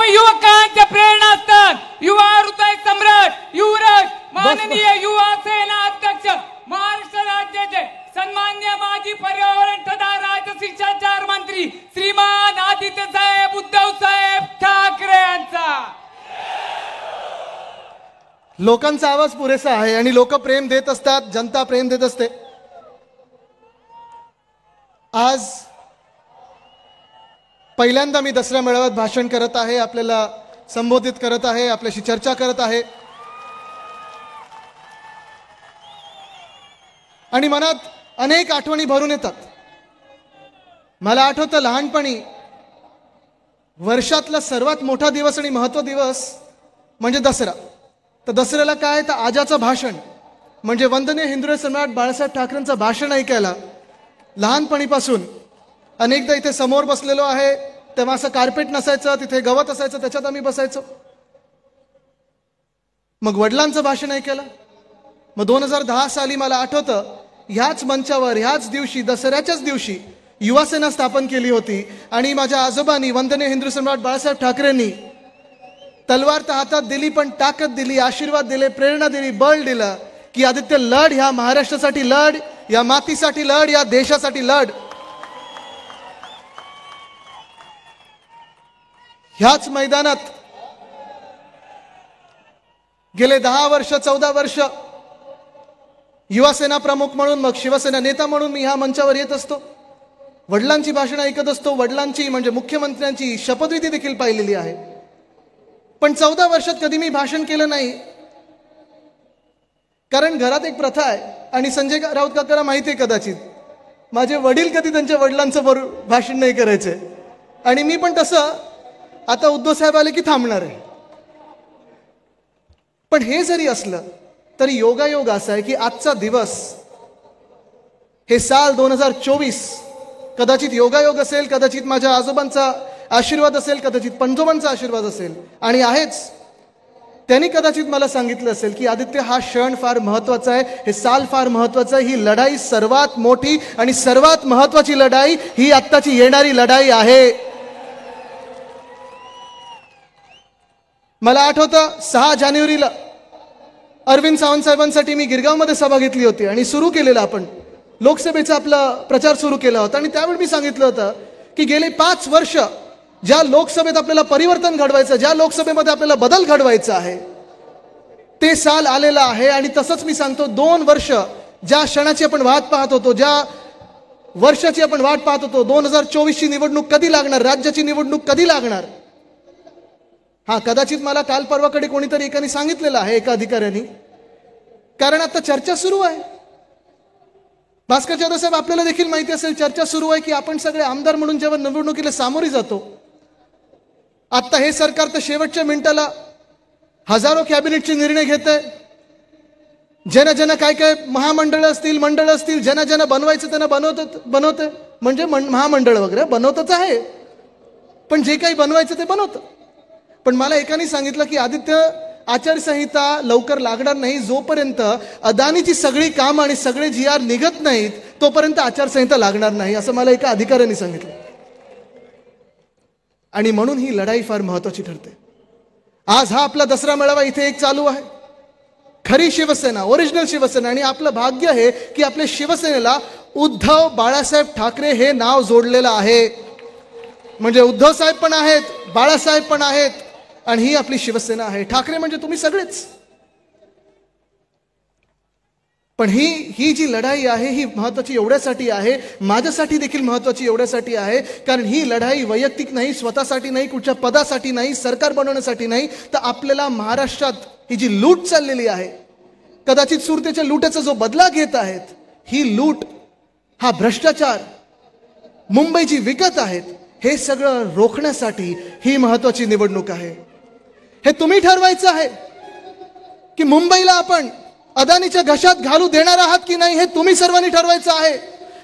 युवकांच्या प्रेरणा असतात. युवा हृदय सम्राट युवराज माननीय युवा सेना अध्यक्ष महाराष्ट्र राज्याचे सन्मान्य माजी पर्यावरण तथा राजशिष्टाचार मंत्री श्रीमान आदित्य साहेब उद्धव साहेब ठाकरे यांचा. लोकांचा आवाज पुरेसा आहे आणि लोक प्रेम देत असतात, जनता प्रेम देत असते. आज पहिल्यांदा मी दसरा मेळाव्यात भाषण करत आहे, आपल्याला संबोधित करत आहे, आपल्याशी चर्चा करत आहे आणि मनात अनेक आठवणी भरून येतात. मला आठवतं लहानपणी वर्षातला सर्वात मोठा दिवस आणि महत्त्व दिवस म्हणजे दसरा. तर दसऱ्याला काय, तर आजाचं भाषण म्हणजे वंदनीय हिंदू सम्राट बाळासाहेब ठाकरेंचं भाषण ऐकायला लहानपणीपासून अनेकदा इथे समोर बसलेलो आहे. तेव्हा असं कार्पेट नसायचं, तिथे गवत असायचं, त्याच्यात आम्ही बसायचो. मग वडिलांचं भाषण ऐकायला. मग 2010 साली मला आठवतं ह्याच मंचावर ह्याच दिवशी दसऱ्याच्याच दिवशी युवासेना स्थापन केली होती आणि माझ्या आजोबांनी वंदनीय हिंदू सम्राट बाळासाहेब ठाकरेंनी तलवार तर हातात दिली, पण ताकद दिली, आशीर्वाद दिले, प्रेरणा दिली, बळ दिलं की आदित्य लढ, ह्या महाराष्ट्रासाठी लढ, या मातीसाठी लढ, या देशासाठी लढ. ह्याच मैदानात गेले 10 वर्ष 14 वर्ष युवासेना प्रमुख म्हणून, मग शिवसेना नेता म्हणून मी ह्या मंचावर येत असतो. वडिलांची भाषणं ऐकत असतो, वडिलांची म्हणजे मुख्यमंत्र्यांची शपथविधी देखील पाहिलेली आहे. पण 14 वर्षात कधी मी भाषण केलं नाही, कारण घरात एक प्रथा आहे आणि संजय राऊत काकाला माहिती आहे कदाचित, माझे वडील कधी त्यांच्या वडिलांचं भाषण नाही करायचे आणि मी पण तसं आता उद्धव साहेब आले की थांबणार आहे. पण हे जरी असलं तरी योगायोग असा आहे की आजचा दिवस, हे साल 2024 कदाचित योगायोग असेल, कदाचित माझ्या आजोबांचा आशीर्वाद असेल, कदाचित पणजोबांचा आशीर्वाद असेल आणि आहेच. त्यांनी कदाचित मला सांगितलं असेल की आदित्य हा क्षण फार महत्वाचा आहे, हे साल फार महत्वाचं आहे, ही लढाई सर्वात मोठी आणि सर्वात महत्वाची लढाई ही आत्ताची येणारी लढाई आहे. मला आठवतं 6 जानेवारीला अरविंद सावंत साहेबांसाठी मी गिरगावमध्ये सभा घेतली होती आणि सुरू केलेला आपण लोकसभेचा आपला प्रचार सुरू केला होता आणि त्यावेळी मी सांगितलं होतं की गेले 5 वर्ष ज्या लोकसभेत आपल्याला परिवर्तन घडवायचं, ज्या लोकसभेमध्ये आपल्याला बदल घडवायचा आहे, ते साल आलेलं आहे. आणि तसंच मी सांगतो 2 वर्ष ज्या क्षणाची आपण वाट पाहत होतो, ज्या वर्षाची आपण वाट पाहत होतो, 2024ची निवडणूक कधी लागणार, राज्याची निवडणूक कधी लागणार. हा, कदाचित मला काल परवाकडे कोणीतरी एकाने सांगितलेलं आहे, एका अधिकाऱ्यांनी, कारण आता चर्चा सुरू आहे. भास्कर जाधव साहेब, आपल्याला देखील माहिती असेल चर्चा सुरू आहे की आपण सगळे आमदार म्हणून जेव्हा निवडणुकीला सामोरी जातो, आता हे सरकार तर शेवटच्या मिनिटाला हजारो कॅबिनेटचे निर्णय घेते. ज्यांना काय काय महामंडळ असतील, मंडळ असतील, ज्यांना बनवायचं त्यांना बनवते, म्हणजे महामंडळ वगैरे बनवतच आहे, पण जे काही बनवायचं ते बनवतं. पण मला एकाने सांगितलं की आदित्य, आचारसंहिता लवकर लागणार नाही, जोपर्यंत अदानीची सगळी कामं आणि सगळे GR निघत नाहीत तोपर्यंत आचारसंहिता लागणार नाही, असं मला एका अधिकाऱ्याने सांगितलं. आणि म्हणून ही लढाई फार महत्वाची ठरते. आज हा आपला दसरा मेळावा इथे एक चालू आहे, खरी शिवसेना, ओरिजिनल शिवसेना. आणि आपलं भाग्य आहे की आपल्या शिवसेनेला उद्धव बाळासाहेब ठाकरे हे नाव जोडलेलं आहे. म्हणजे उद्धव साहेब पण आहेत, बाळासाहेब पण आहेत आणि ही आपली शिवसेना आहे. ठाकरे म्हणजे तुम्ही सगळेच. पण ही जी लढाई आहे ही महत्वाची एवढ्यासाठी आहे, माझ्यासाठी देखील महत्वाची एवढ्यासाठी आहे, कारण ही लढाई वैयक्तिक नाही, स्वतःसाठी नाही, कुठच्या पदासाठी नाही, सरकार बनवण्यासाठी नाही, तर आपल्याला महाराष्ट्रात ही जी लूट चाललेली आहे, कदाचित सुरतेच्या लूटाचा जो बदला घेत आहेत, ही लूट, हा भ्रष्टाचार, मुंबईची विकत आहेत, हे सगळं रोखण्यासाठी ही महत्वाची निवडणूक आहे. हे तुम्ही ठरवायचं आहे की मुंबईला आपण अदानीच्या घशात घालू देणार आहात की नाही, हे तुम्ही सर्वांनी ठरवायचं आहे.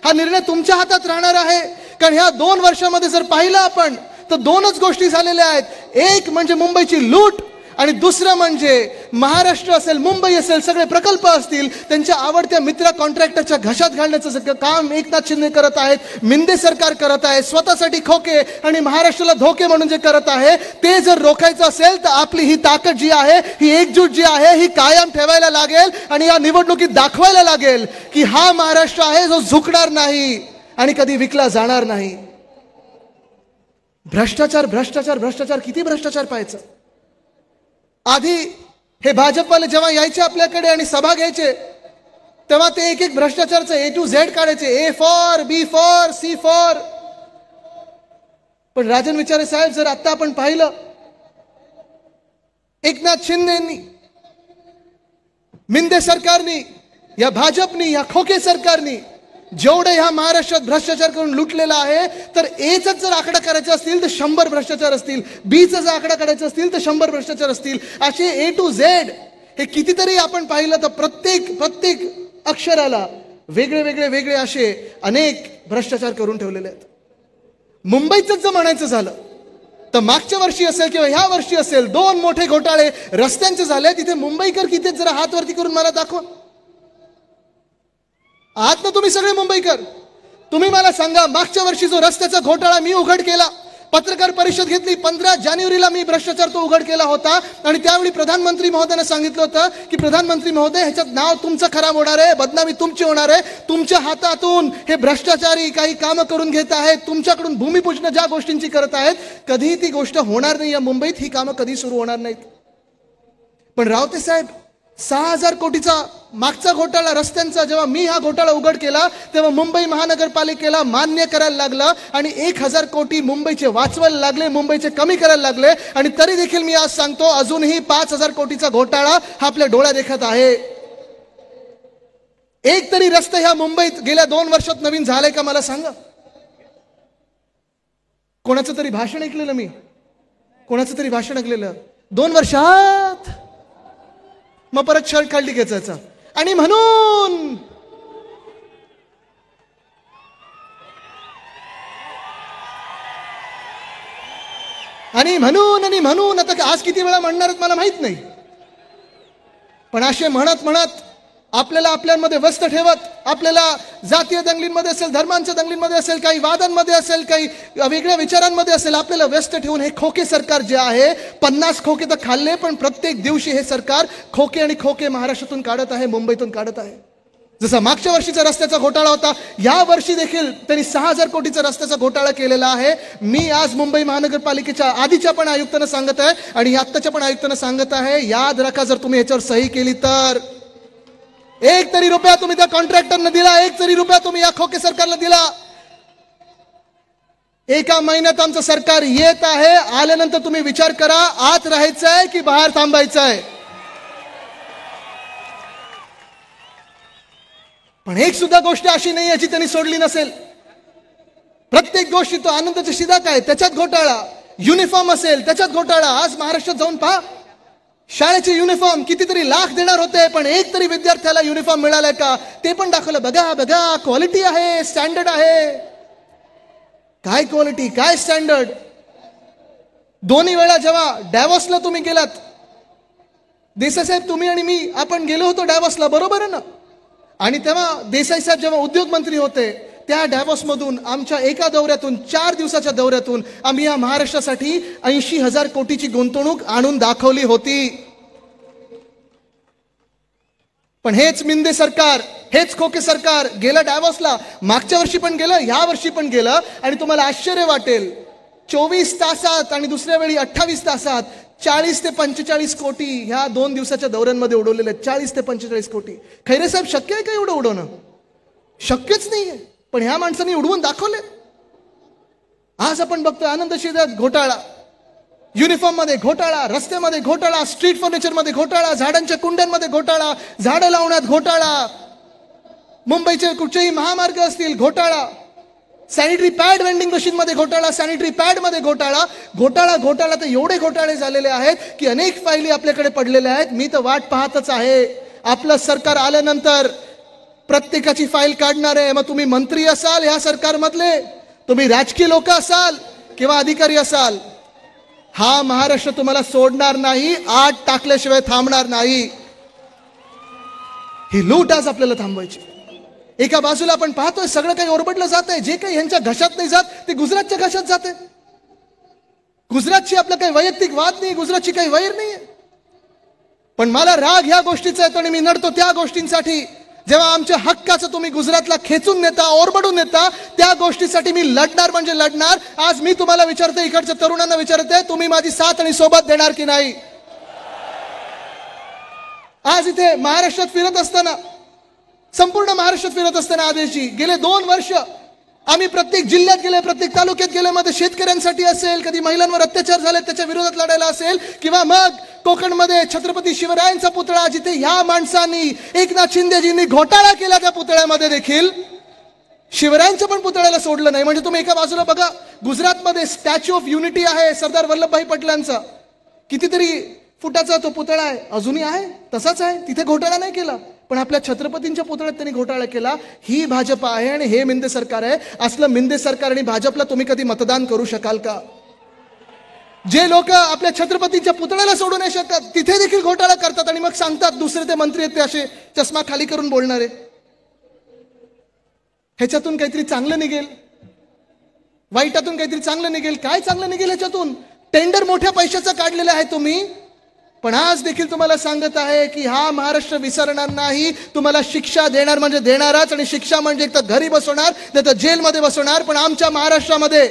हा निर्णय तुमच्या हातात राहणार आहे. कारण ह्या 2 वर्षामध्ये जर पाहिलं आपण तर 2च गोष्टी झालेल्या आहेत. एक म्हणजे मुंबईची लूट आणि दुसरं म्हणजे महाराष्ट्र असेल, मुंबई असेल, सगळे प्रकल्प असतील, त्यांच्या आवडत्या मित्र कॉन्ट्रॅक्टरच्या घशात घालण्याचं सगळं काम एकनाथ शिंदे करत आहेत, मिंदे सरकार करत आहे. स्वतःसाठी खोके आणि महाराष्ट्राला धोके म्हणून जे करत आहे ते जर रोखायचं असेल तर आपली ही ताकद जी आहे, ही एकजूट जी आहे, ही कायम ठेवायला लागेल आणि या निवडणुकीत दाखवायला लागेल की हा महाराष्ट्र आहे जो झुकणार नाही आणि कधी विकला जाणार नाही. भ्रष्टाचार भ्रष्टाचार भ्रष्टाचार, किती भ्रष्टाचार पाहायचं. आधी हे भाजपवाले जेव्हा यायचे आपल्याकडे आणि सभा घ्यायचे तेव्हा ते एक एक भ्रष्टाचारचं A to Z काढायचे, A for, B for, C for. पण राजन विचारे साहेब, जर आता आपण पाहिलं, एकनाथ शिंदेंनी, मिंदे सरकारनी, या भाजपनी, या खोके सरकारनी जेवढे ह्या महाराष्ट्रात भ्रष्टाचार करून लुटलेला आहे, तर एचा जर आकडा करायचा असतील तर 100 भ्रष्टाचार असतील, बीचा जर आकडा करायचा असतील तर 100 भ्रष्टाचार असतील. असे A to Z हे कितीतरी आपण पाहिलं तर प्रत्येक अक्षराला वेगळे वेगळे वेगळे असे अनेक भ्रष्टाचार करून ठेवलेले आहेत. मुंबईच जर म्हणायचं झालं तर मागच्या वर्षी असेल किंवा ह्या वर्षी असेल, 2 मोठे घोटाळे रस्त्यांचे झाले. तिथे मुंबईकर किती जरा हात वरती करून मला दाखवा. आहात ना तुम्ही सगळे मुंबईकर? तुम्ही मला सांगा, मागच्या वर्षी जो रस्त्याचा घोटाळा मी उघड केला, पत्रकार परिषद घेतली, 15 जानेवारीला मी भ्रष्टाचार तो उघड केला होता आणि त्यावेळी प्रधानमंत्री महोदयाने सांगितलं होतं की प्रधानमंत्री महोदय, ह्याच्यात नाव तुमचं खराब होणार आहे, बदनामी तुमची होणार आहे, तुमच्या हातातून हे भ्रष्टाचारी काही कामं करून घेत आहेत, तुमच्याकडून भूमिपूजन ज्या गोष्टींची करत आहेत, कधी ती गोष्ट होणार नाही. या मुंबईत ही कामं कधी सुरू होणार नाहीत. पण रावते साहेब, 6,000 कोटीचा मागचा घोटाळा रस्त्यांचा जेव्हा मी हा घोटाळा उघड केला तेव्हा मुंबई महानगरपालिकेला मान्य करायला लागलं आणि 1,000 कोटी मुंबईचे वाचवायला लागले, मुंबईचे कमी करायला लागले. आणि तरी देखील मी आज सांगतो, अजूनही 5,000 कोटीचा घोटाळा हा आपल्या डोळ्या देखत आहे. एक तरी रस्ता ह्या मुंबईत गेल्या 2 वर्षात नवीन झालाय का मला सांगा. कोणाचं तरी भाषण ऐकलेलं मी, कोणाचं तरी भाषण ऐकलेलं 2 वर्षात, मग परत शर्ट काढली घ्यायचा आणि म्हणून आता आज किती वेळा म्हणणार आहेत मला माहित नाही. पण असे म्हणत म्हणत आपल्याला आपल्यामध्ये व्यस्त ठेवत, आपल्याला जातीय दंगलींमध्ये असेल, धर्मांच्या दंगलींमध्ये असेल, काही वादांमध्ये असेल, काही वेगळ्या विचारांमध्ये असेल, आपल्याला व्यस्त ठेवून हे खोके सरकार जे आहे, 50 खोके तर खाल्ले, पण प्रत्येक दिवशी हे सरकार खोके आणि खोके महाराष्ट्रातून काढत आहे, मुंबईतून काढत आहे. जसा मागच्या वर्षीचा रस्त्याचा घोटाळा होता, या वर्षी देखील त्यांनी 6,000 कोटीचा रस्त्याचा घोटाळा केलेला आहे. मी आज मुंबई महानगरपालिकेच्या आधीच्या पण आयुक्तांना सांगत आहे आणि आत्ताच्या पण आयुक्तांना सांगत आहे, याद राखा, जर तुम्ही याच्यावर सही केली तर 1 तरी रुपया तुम्ही त्या कॉन्ट्रॅक्टरने दिला, 1 तरी रुपया तुम्ही या खोके सरकारला दिला. एका महिन्यात आमचं सरकार येत आहे, आल्यानंतर तुम्ही विचार करा, आत राहायचंय की बाहेर थांबायचंय. पण एक सुद्धा गोष्ट अशी नाही याची त्यांनी सोडली नसेल. प्रत्येक गोष्टी, तो आनंदाचा शिदा काय त्याच्यात घोटाळा, युनिफॉर्म असेल त्याच्यात घोटाळा. आज महाराष्ट्रात जाऊन पहा, शाळेचे युनिफॉर्म कितीतरी लाख देणार होते, पण एक तरी विद्यार्थ्याला युनिफॉर्म मिळालाय का ते पण दाखवलं. बघा बघा, क्वालिटी आहे, स्टँडर्ड आहे. काय क्वालिटी, काय स्टँडर्ड. दोन्ही वेळा जेव्हा डॅव्हॉसला तुम्ही गेलात, देसाई साहेब, तुम्ही आणि मी आपण गेलो होतो डॅव्हॉसला, बरोबर आहे ना? आणि तेव्हा देसाई साहेब जेव्हा उद्योग मंत्री होते, त्या डॅव्हॉस मधून आमच्या एका दौऱ्यातून, 4 दिवसाच्या दौऱ्यातून आम्ही या महाराष्ट्रासाठी 80,000 कोटीची गुंतवणूक आणून दाखवली होती. पण हेच मिंदे सरकार, हेच खोके सरकार गेलं डॅव्हॉसला. मागच्या वर्षी पण गेलं, ह्या वर्षी पण गेलं. आणि तुम्हाला आश्चर्य वाटेल, 24 तासात आणि दुसऱ्या वेळी 28 तासात 40 ते 45 कोटी ह्या 2 दिवसाच्या दौऱ्यांमध्ये उडवलेले आहेत. 40 ते 45 कोटी. खैरे साहेब, शक्य आहे का एवढं उडवणं? शक्यच नाहीये. पण ह्या माणसांनी उडवून दाखवले. आज आपण बघतोय आनंद शिद्यात घोटाळा, युनिफॉर्म मध्ये घोटाळा, रस्त्यामध्ये घोटाळा, स्ट्रीट फर्निचर मध्ये घोटाळा, झाडांच्या कुंड्यांमध्ये घोटाळा, झाडं लावण्यात घोटाळा, मुंबईचे कुठचेही महामार्ग असतील घोटाळा, सॅनिटरी पॅड वेंडिंग मशीन मध्ये घोटाळा, सॅनिटरी पॅड मध्ये घोटाळा. घोटाळा तर एवढे घोटाळे झालेले आहेत की अनेक फायली आपल्याकडे पडलेल्या आहेत. मी तर वाट पाहतच आहे, आपलं सरकार आल्यानंतर प्रत्येकाची फाईल काढणार आहे. मग तुम्ही मंत्री असाल ह्या सरकारमधले, तुम्ही राजकीय लोक असाल किंवा अधिकारी असाल, हा महाराष्ट्र तुम्हाला सोडणार नाही, आत टाकल्याशिवाय थांबणार नाही. ही लूट आज आपल्याला थांबवायची. एका बाजूला आपण पाहतोय सगळं काही ओरबडलं जात आहे, जे काही यांच्या घशात नाही जात ते गुजरातच्या घशात जाते. गुजरातची आपला काही वैयक्तिक वाद नाही, गुजरातची काही वैर नाही. पण मला राग ह्या गोष्टीचा येतो आणि मी नडतो त्या गोष्टींसाठी जेव्हा आमच्या हक्काचं तुम्ही गुजरातला खेचून नेता, ओरबडून नेता. त्या गोष्टीसाठी मी लढणार म्हणजे लढणार. आज मी तुम्हाला विचारते, इकडच्या तरुणांना विचारते, तुम्ही माझी साथ आणि सोबत देणार की नाही? आज इथे महाराष्ट्रात फिरत असताना, संपूर्ण महाराष्ट्रात फिरत असताना आदेशजी गेले 2 वर्ष आम्ही प्रत्येक जिल्ह्यात गेले, प्रत्येक तालुक्यात गेले. मध्ये शेतकऱ्यांसाठी असेल, कधी महिलांवर अत्याचार झाले त्याच्या विरोधात लढायला असेल, किंवा मग कोकणमध्ये छत्रपती शिवरायांचा पुतळा जिथे ह्या माणसांनी, एकनाथ शिंदेजींनी घोटाळा केला, त्या पुतळ्यामध्ये देखील शिवरायांच्या पण पुतळ्याला सोडलं नाही. म्हणजे तुम्ही एका बाजूला बघा, गुजरातमध्ये स्टॅच्यू ऑफ युनिटी आहे सरदार वल्लभभाई पटेलांचा, कितीतरी फुटाचा तो पुतळा आहे, अजूनही आहे, तसाच आहे, तिथे घोटाळा नाही केला. पण आपल्या छत्रपतींच्या पुतळ्यात त्यांनी घोटाळा केला. ही भाजप आहे आणि हे मिंदे सरकार आहे. असलं मिंदे सरकार आणि भाजपला तुम्ही कधी मतदान करू शकाल का? जे लोक आपल्या छत्रपतींच्या पुतळ्याला सोडू नाही शकत तिथे देखील घोटाळा करतात आणि मग सांगतात दुसरे ते मंत्री आहेत ते असे चष्मा खाली करून बोलणारे. ह्याच्यातून काहीतरी चांगलं निघेल, वाईटातून काहीतरी चांगलं निघेल. काय चांगलं निघेल ह्याच्यातून? टेंडर मोठ्या पैशाचं काढलेलं आहे तुम्ही, पण आज देखील तुम्हाला सांगत आहे की हा महाराष्ट्र विसरणार नाही. तुम्हाला शिक्षा देणार म्हणजे देणारच, आणि शिक्षा म्हणजे एक तर घरी बसवणार नाही तर जेलमध्ये बसवणार. पण आमच्या महाराष्ट्रामध्ये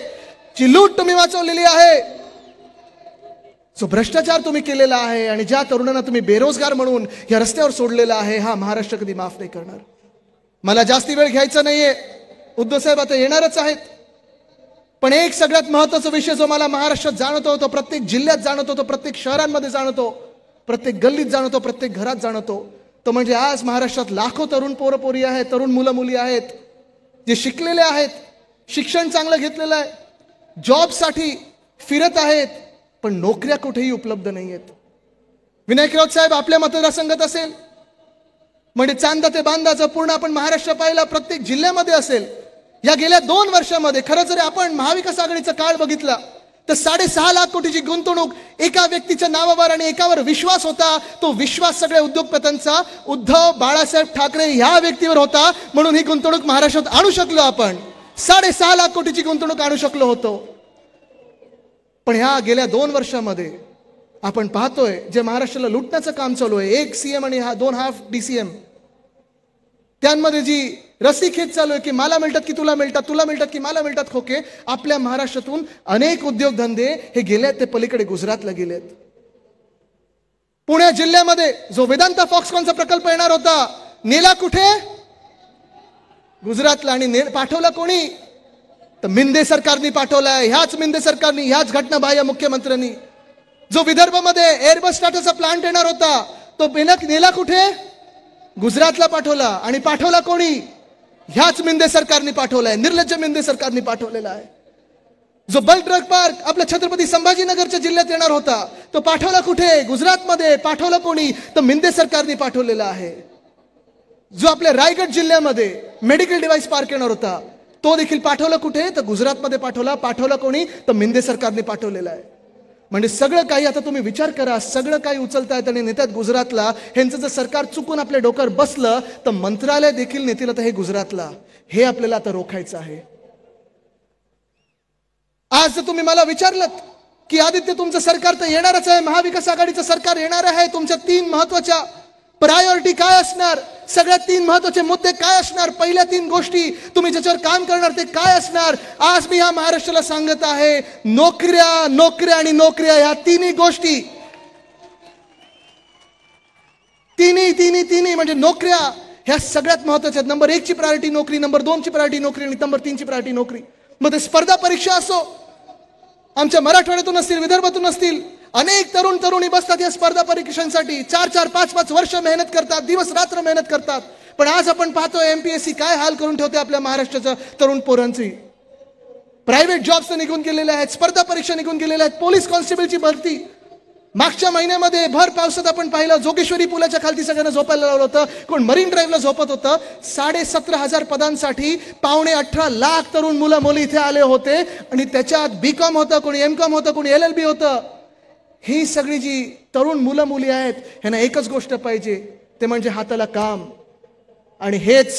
जी लूट तुम्ही वाचवलेली आहे, जो भ्रष्टाचार तुम्ही केलेला आहे आणि ज्या तरुणांना तुम्ही बेरोजगार म्हणून या रस्त्यावर सोडलेला आहे, हा महाराष्ट्र कधी माफ नाही करणार. मला जास्ती वेळ घ्यायचा नाहीये, उद्धव साहेब आता येणारच आहेत. पण एक सगळ्यात महत्त्वाचा विषय जो मला महाराष्ट्रात जाणवतो, तो प्रत्येक जिल्ह्यात जाणवतो, तो प्रत्येक शहरांमध्ये जाणवतो, प्रत्येक गल्लीत जाणवतो, प्रत्येक घरात जाणवतो, तो म्हणजे आज महाराष्ट्रात लाखो तरुण पोरपोरी आहेत, तरुण मुलं मुली आहेत, जे शिकलेले आहेत, शिक्षण चांगलं घेतलेलं आहे, जॉबसाठी फिरत आहेत, पण नोकऱ्या कुठेही उपलब्ध नाही आहेत. विनायक राऊत साहेब आपल्या मतदारसंघात असेल म्हणजे चांदा ते बांधाचं पूर्ण आपण महाराष्ट्र पाहिला, प्रत्येक जिल्ह्यामध्ये असेल. या गेल्या 2 वर्षामध्ये खरं जर आपण महाविकास आघाडीचा काळ बघितला तर 6.5 लाख कोटीची गुंतवणूक एका व्यक्तीच्या नावावर आणि एकावर विश्वास होता. तो विश्वास सगळ्या उद्योगपत्यांचा उद्धव बाळासाहेब ठाकरे ह्या व्यक्तीवर होता, म्हणून ही गुंतवणूक महाराष्ट्रात आणू शकलो आपण. 6.5 लाख कोटीची गुंतवणूक आणू शकलो होतो. पण ह्या गेल्या 2 वर्षामध्ये आपण पाहतोय जे महाराष्ट्राला लुटण्याचं काम चालू आहे, 1 CM आणि 2 हाफ DCM, त्यांमध्ये जी रस्सीखेच चालू आहे की मला मिळतात की तुला मिळतात, तुला मिळतात की मला मिळतात खोके. आपल्या महाराष्ट्रातून अनेक उद्योगधंदे हे गेलेत ते पलीकडे गुजरातला गेलेत. पुणे जिल्ह्यामध्ये जो वेदांता फॉक्सकॉनचा प्रकल्प येणार होता, नेला कुठे? गुजरातला. आणि पाठवला कोणी? तर मिंदे सरकारनी पाठवलाय. ह्याच मिंदे सरकारनी, ह्याच घटनाबाह्य मुख्यमंत्र्यांनी. जो विदर्भामध्ये एअरबस टाटाचा प्लांट येणार होता, तो नेला कुठे? गुजरातला पाठवला. आणि पाठवला कोणी? ह्याच मिंदे सरकारनी पाठवलाय, निर्लज्ज मिंदे सरकारनी पाठवलेला आहे. जो बल्क ड्रग पार्क आपल्या छत्रपती संभाजीनगरच्या जिल्ह्यात येणार होता, तो पाठवला कुठे? गुजरातमध्ये. पाठवला कोणी? तर मिंदे सरकारनी पाठवलेला आहे. जो आपल्या रायगड जिल्ह्यामध्ये मेडिकल डिव्हाइस पार्क येणार होता, तो देखील पाठवला कुठे? तर गुजरातमध्ये पाठवला. पाठवला कोणी? तर मिंदे सरकारने पाठवलेला आहे. म्हणजे सगळं काही आता तुम्ही विचार करा, सगळं काही उचलतायत आणि नेत्यात गुजरातला. ह्यांचं जर सरकार चुकून आपल्या डोक्यावर बसलं तर मंत्रालय देखील नेतील आता हे गुजरातला. हे आपल्याला आता रोखायचं आहे. आज जर तुम्ही मला विचारलं की आदित्य तुमचं सरकार तर येणारच आहे, महाविकास आघाडीचं सरकार येणार आहे, तुमच्या 3 महत्वाच्या प्रायोरिटी काय असणार, सगळ्यात 3 महत्वाचे मुद्दे काय असणार, पहिल्या 3 गोष्टी तुम्ही ज्याच्यावर काम करणार ते काय असणार? आज मी ह्या महाराष्ट्राला सांगत आहे, नोकऱ्या, नोकऱ्या आणि नोकऱ्या. ह्या 3 गोष्टी, तिन्ही म्हणजे नोकऱ्या ह्या सगळ्यात महत्वाच्या. नंबर 1 ची प्रायोरिटी नोकरी, नंबर 2 ची प्रायोरिटी नोकरी आणि नंबर 3 ची प्रायोरिटी नोकरी. मग ते स्पर्धा परीक्षा असो, आमच्या मराठवाड्यातून असतील, विदर्भातून असतील, अनेक तरुणी बसतात या स्पर्धा परीक्षांसाठी. 4-4, 5-5 वर्ष मेहनत करतात, दिवस रात्र मेहनत करतात. पण आज आपण पाहतोय MPSC काय हाल करून ठेवते आपल्या महाराष्ट्राच्या तरुण पोरांची. प्रायव्हेट जॉब्स निघून गेलेले आहेत, स्पर्धा परीक्षा निघून गेलेल्या आहेत, पोलीस कॉन्स्टेबलची भरती मागच्या महिन्यामध्ये भर पावसात आपण पाहिलं, जोगेश्वरी पुलाच्या खालती सगळ्यांना झोपायला लावलं होतं, कोण मरीन ड्राईव्हला झोपत होतं. 17,500 पदांसाठी 18.25 लाख तरुण मुलं मुली इथे आले होते आणि त्याच्यात BCom होतं, कोणी MCom होतं, कोणी LLB होतं. ही सगळी जी तरुण मुलं मुली आहेत, ह्यांना एकच गोष्ट पाहिजे, ते म्हणजे हाताला काम. आणि हेच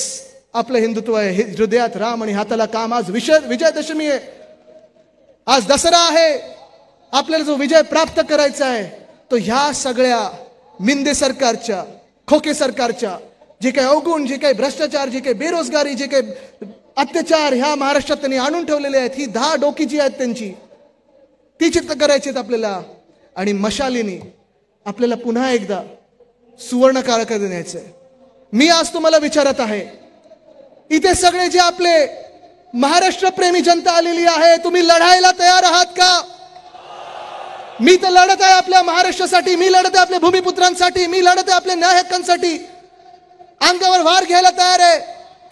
आपलं हिंदुत्व आहे. हे हृदयात राम आणि हाताला काम. आज विजयादशमी आहे, आज दसरा आहे. आपल्याला जो विजय प्राप्त करायचा आहे तो ह्या सगळ्या मिंदे सरकारच्या, खोके सरकारच्या जे काही अवगुण, जे काही भ्रष्टाचार, जे काही बेरोजगारी, जे काही अत्याचार ह्या महाराष्ट्रात त्यांनी आणून ठेवलेले आहेत, ही 10 डोकी जी आहेत त्यांची, ती चित्त करायची आहेत आपल्याला. आणि मशालीनी आपल्याला पुन्हा एकदा सुवर्ण काळाकडे न्यायचंय. मी आज तुम्हाला विचारत आहे, इथे सगळे जे आपले महाराष्ट्र प्रेमी जनता आलेली आहे, तुम्ही लढायला तयार आहात का? मी तर लढत आहे आपल्या महाराष्ट्रासाठी, मी लढत आहे आपल्या भूमिपुत्रांसाठी, मी लढत आहे आपल्या न्याय हक्कांसाठी. अंगावर वार घ्यायला तयार आहे.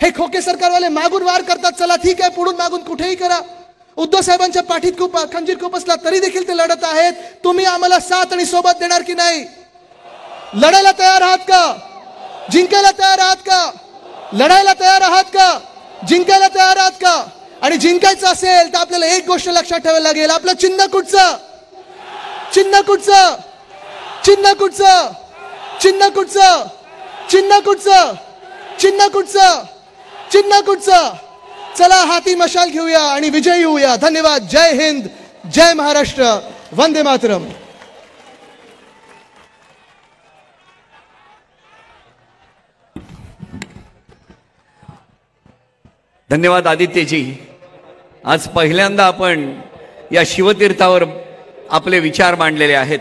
हे खोके सरकारवाले मागून वार करतात, चला ठीक आहे, पुढून मागून कुठेही करा. उद्धव साहेबांच्या पाठीत खूप खंजीर खुपसला तरी देखील ते लढत आहेत. तुम्ही आम्हाला साथ आणि सोबत देणार की नाही? लढायला तयार आहात का? जिंकायला तयार आहात का? लढायला तयार आहात का? जिंकायला तयार आहात का? आणि जिंकायचं असेल तर आपल्याला एक गोष्ट लक्षात ठेवायला लागेल, आपलं चिन्ह कुठचं? चिन्ह कुठचं? चिन्ह कुठचं? चिन्ह कुठचं? चिन्ह कुठचं? चिन्ह कुठचं? चिन्ह कुठचं? चला हाती मशाल घेऊया आणि विजयी होऊया. धन्यवाद. जय हिंद, जय महाराष्ट्र, वंदे मातरम. धन्यवाद आदित्यजी. आज पहिल्यांदा आपण या शिवतीर्थावर आपले विचार मांडलेले आहेत.